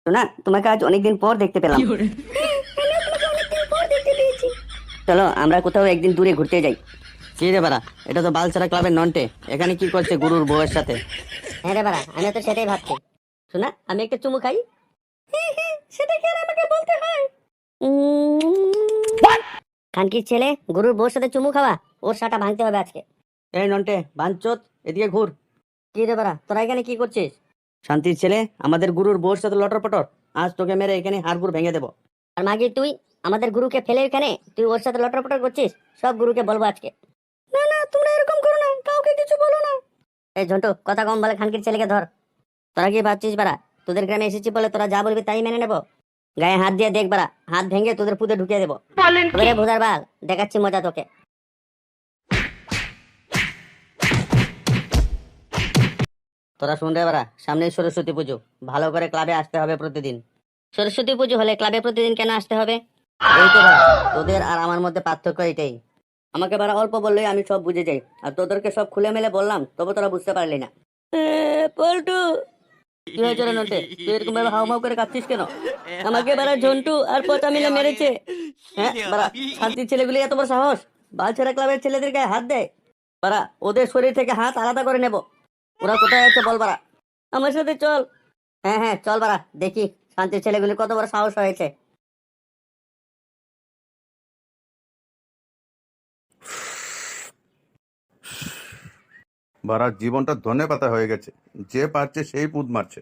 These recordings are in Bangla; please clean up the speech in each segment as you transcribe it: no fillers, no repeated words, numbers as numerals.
শোনা, তোমাকে আজ অনেকদিন পর দেখতে পেলাম। আমিও তোমাকে অনেকদিন পর দেখতে পেয়েছি। চলো আমরা কোথাও একদিন দূরে ঘুরতে যাই। কি রে বাড়া, এটা তো বালছেড়া ক্লাবের নন্টে, এখানে কি করছে গুরুর বউয়ের সাথে? হ্যাঁ রে বাড়া, আমিও তো সেটাই ভাবছি। শোনা, আমি একটা চুমু খাই। সেটা কি আর আমাকে বলতে হয়? খানকির ছেলে গুরুর বউর সাথে চুমু খাওয়া, ওর সাটা ভাঙতে হবে আজকে। এই নন্টে বাঞ্চোত, এদিকে ঘুর। কি রে বাড়া, তোরা এখানে কি করছিস? শান্তির ছেলে, আমাদের গুরুর বউর সাথে লটর পটর, আজ তোকে মেরে এখানে হাড়গুড় ভেঙে দেবো। আর মাগি তুই আমাদের গুরুকে ফেলে এখানে তুই ওর সাথে লটর পটর করছিস, সব গুরুকে বলবো আজকে। না না, তোমরা এরকম করো না, কাউকে কিছু বলো না। এই ঝন্টু, কথা কম বলে খানকির ছেলেকে ধর। তোরা কি ভাবছিস বাড়া, তোদের গ্রামে এসেছি বলে তোরা যা বলবি তাই মেনে নেবো? গায়ে হাত দিয়ে দেখ বাড়া, হাত ভেঙে তোদের পুঁতে ঢুকিয়ে দেবো। তোরে ভোদার বাল, দেখাচ্ছি মজা তোকে। তোরা শুন রে বাড়া, সামনেই সরস্বতী পুজো, ভালো করে ক্লাবে আসতে হবে প্রতিদিন। সরস্বতী পুজো হলে ক্লাবে প্রতিদিন কেন আসতে হবে? এই তো বাড়া, তোদের আর আমার মধ্যে পার্থক্য এটাই। আমাকে বাড়া অল্প বললেই আমি সব বুঝে যাই, আর তোদেরকে সব খুলে মেলে বললাম তবে তোরা বুঝতে পারলি না। পল্টু, কি হয়েছে রে নন্টে, তুই এরকম ভাবে হাউমাউ করে কাঁদছিস কেন? আমাকে বাড়া ঝন্টু আর পচা মিলে মেরেছে। হ্যাঁ বাড়া, শান্তির ছেলেগুলি এত বড় সাহস, বালছেড়া ক্লাবের ছেলেদের গায়ে হাত দেয়। বাড়া, ওদের শরীর থেকে হাত আলাদা করে নেব। ওরা কোথায় আছে বল বাড়া, আমার সাথে চল। হ্যাঁ হ্যাঁ চল বাড়া, দেখি শান্তির ছেলেগুলি কত বড় সাহস হয়েছে। বাড়া জীবনটা ধনে পাতা হয়ে গেছে, যে পারছে সেই পুদ মারছে।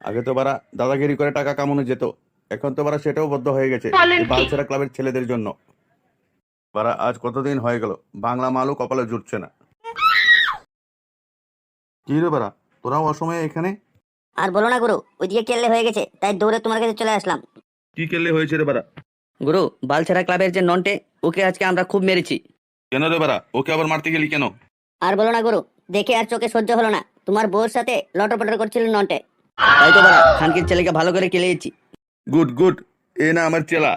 আগে তো বাড়া দাদাগিরি করে টাকা কামানো যেত, এখন তো বাড়া সেটাও বদ্ধ হয়ে গেছে এই বালছেড়া ক্লাবের ছেলেদের জন্য। বাড়া আজ কতদিন হয়ে গেল, বাংলা মালও কপালে জুটছে না। কি রে বাড়া, তোরাও অসময়ে এখানে? আর বলো না গুরু, ওইদিকে কেল্লে হয়ে গেছে, তাই দৌড়ে তোমার কাছে চলে আসলাম। কি কেলে হয়েছে রে বাড়া? গুরু, বালছেড়া ক্লাবের যে নন্টে, ওকে আজকে আমরা খুব মেরেছি। কেন রে বাড়া, ওকে আবার মারতে গেলি কেন? আর বলো না গুরু, দেখে আর চোখে সহ্য হলো না, তোমার বউর সাথে লটর পটর করছিল নন্টে। তাই তো বাড়া, খানকির ছেলেকে ভালো করে কেলেছি। গুড গুড, এ না আমার চেলা।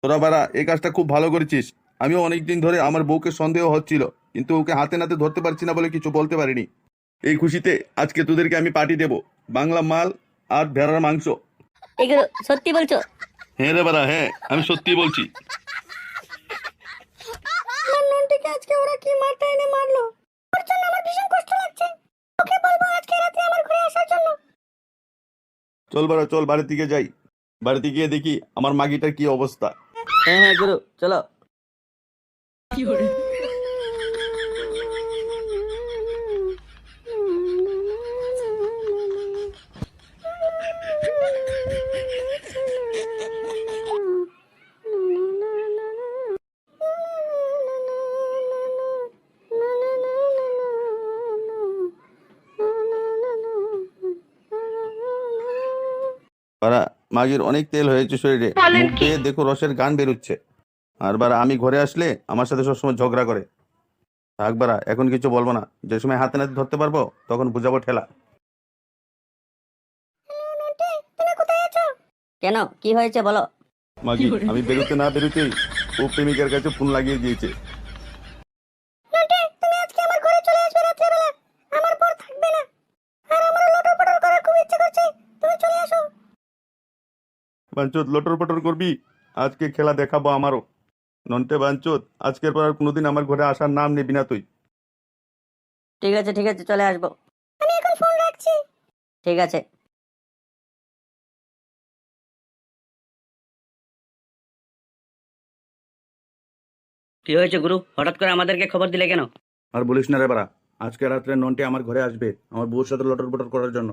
তোরা বাড়া এই কাজটা খুব ভালো করেছিস। আমিও অনেকদিন ধরে আমার বউকে সন্দেহ হচ্ছিল, কিন্তু ওকে হাতে নাতে ধরতে পারছি না বলে কিছু বলতে পারিনি। এই খুশিতে আজকে তোদেরকে আমি পার্টি দেব, বাংলা মাল আর ভেড়ার মাংস। এগুলো সত্যি বলছো? হ্যাঁ রে বাড়া, হ্যাঁ আমি সত্যি বলছি। আমার নন্টিকে আজকে ওরা কি মারটা এনে মারলো, ওর জন্য আমার ভীষণ কষ্ট লাগছে। ওকে বলবো আজকে রাতে আমার ঘরে আসার জন্য। চল বাড়া চল, বাড়ির দিকে যাই। বাড়িতে গিয়ে দেখি আমার মাগিটার কি অবস্থা। হ্যাঁ হ্যাঁ গুরু, চলো। বাড়া মাগির অনেক তেল হয়েছে শরীরে, মুখ দিয়ে দেখো রসের গান বেরোচ্ছে। আর বাড়া আমি ঘরে আসলে আমার সাথে সবসময় ঝগড়া করে। থাক বাড়া, এখন কিছু বলবো না, যে সময় হাতে নাতে ধরতে পারবো তখন বুঝাবো ঠেলা। নন্টি, তুমি কোথায় আছো? কেন, কি হয়েছে বলো? মাগি আমি বেরোতে না বেরোতেই ও প্রেমিকার কাছে ফোন লাগিয়ে দিয়েছে। নন্টি, তুমি আজকে আমার ঘরে চলে আসবে রাত্রেবেলা, আমার পর থাকবে না। আর আমার লটর পটর করার খুব ইচ্ছে করছে, তুমি চলে আসো। বাঞ্চোত লটর পটর করবি, আজকে খেলা দেখাবো আমারও। নন্টে বাঞ্চোত, আজকের পর আর কোনোদিন আমার ঘরে আসার নাম নিবি না তুই। ঠিক আছে ঠিক আছে, চলে আসবো। আমি এখন ফোন রাখছি। ঠিক আছে। কি হয়েছে গুরু, হঠাৎ করে আমাদেরকে খবর দিলে কেন? আর বলিস না রে বাড়া, আজকে রাত্রে নন্টে আমার ঘরে আসবে আমার বউর সাথে লটর পটর করার জন্য।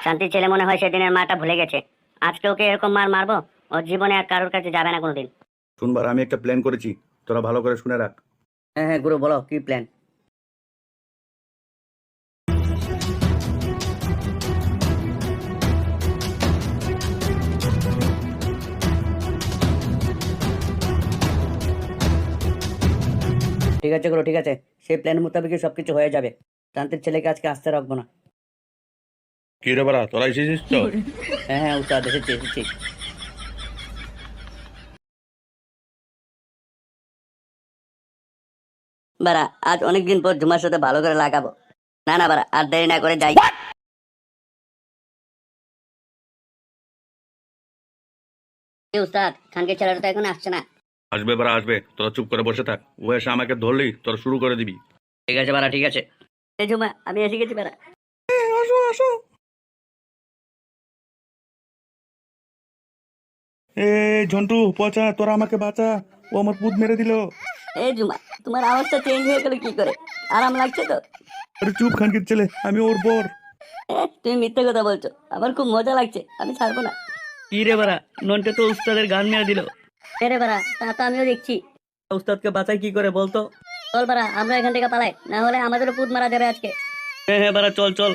শান্তির ছেলে মনে হয় সেদিনের মাটা ভুলে গেছে, আজকে ওকে এরকম মার মারবো, ওর জীবনে আর কারোর কাছে যাবে না কোনোদিন। শুনবার আমি একটা প্ল্যান করেছি, তোরা ভালো করে শুনে রাখ। হ্যাঁ হ্যাঁ গুরু, বলো কি প্ল্যান? ঠিক আছে গুরু, ঠিক আছে, সেই প্ল্যান মোতাবেকই সবকিছু হয়ে যাবে। শান্তির ছেলেকে আজকে আসতে রাখবো না। কি রে বাড়া, তোরা এসেছিস তো? হ্যাঁ হ্যাঁ উস্তাদ, এসেছি এসেছি। বাড়া, আজ অনেকদিন পর ঝুমার সাথে ভালো করে লাগাবো। না না বাড়া, আর দেরি না করে যাই। এই উস্তাদ, খানকে ছেলেটা তো এখন আসছে না। আসবে বারা আসবে, তোরা চুপ করে বসে থাক। ও এসে আমাকে ধরলেই তোরা শুরু করে দিবি। ঠিক আছে বাড়া, ঠিক আছে। এই ঝুমা, আমি এসে গেছি বাড়া। আসো আসো। এ ঝন্টু পচা, তোরা আমাকে বাঁচা, ও আমার পুত মেরে দিল। এই ঝুমা, তোমার আওয়াজটা চেঞ্জ হয়ে গেল কি করে? আরাম লাগছে তো? আরে চুপ খানকির ছেলে, আমি ওর বর। তুমি মিথ্যে কথা বলছো, আমার খুব মজা লাগছে, আমি ছাড়বো না। কি রে বাড়া, নন্টে তো উস্তাদের গান মেরে দিল। রে বাড়া, তা তো আমিও দেখছি। উস্তাদকে বাঁচাই কি করে বলতো? চল বাড়া, আমরা এখান থেকে পালাই, না হলে আমাদেরও পুত মারা যাবে আজকে। হ্যাঁ হ্যাঁ বাড়া, চল চল।